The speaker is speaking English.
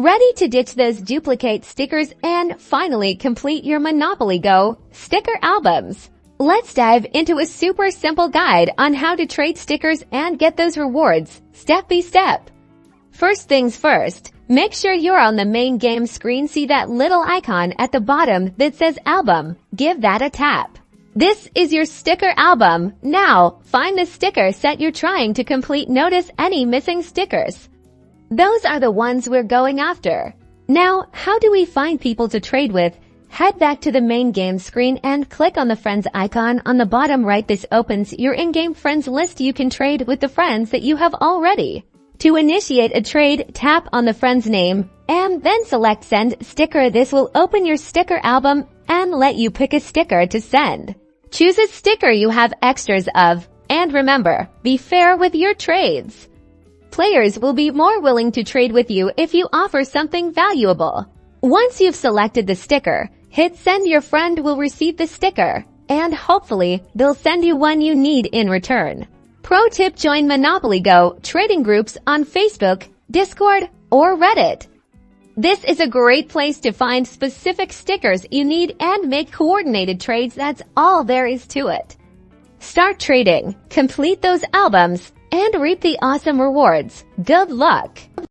Ready to ditch those duplicate stickers and finally complete your Monopoly Go sticker albums? Let's dive into a super simple guide on how to trade stickers and get those rewards, step by step. First things first, make sure you're on the main game screen. See that little icon at the bottom that says album. Give that a tap. This is your sticker album. Now, find the sticker set you're trying to complete. Notice any missing stickers. Those are the ones we're going after. Now, how do we find people to trade with? Head back to the main game screen and click on the friends icon on the bottom right. This opens your in-game friends list. You can trade with the friends that you have already. To initiate a trade, tap on the friend's name and then select Send Sticker. This will open your sticker album and let you pick a sticker to send. Choose a sticker you have extras of, and remember, be fair with your trades. Players will be more willing to trade with you if you offer something valuable. Once you've selected the sticker, hit send. Your friend will receive the sticker, and hopefully, they'll send you one you need in return. Pro tip: join Monopoly Go trading groups on Facebook, Discord, or Reddit. This is a great place to find specific stickers you need and make coordinated trades. That's all there is to it. Start trading, complete those albums, and reap the awesome rewards. Good luck!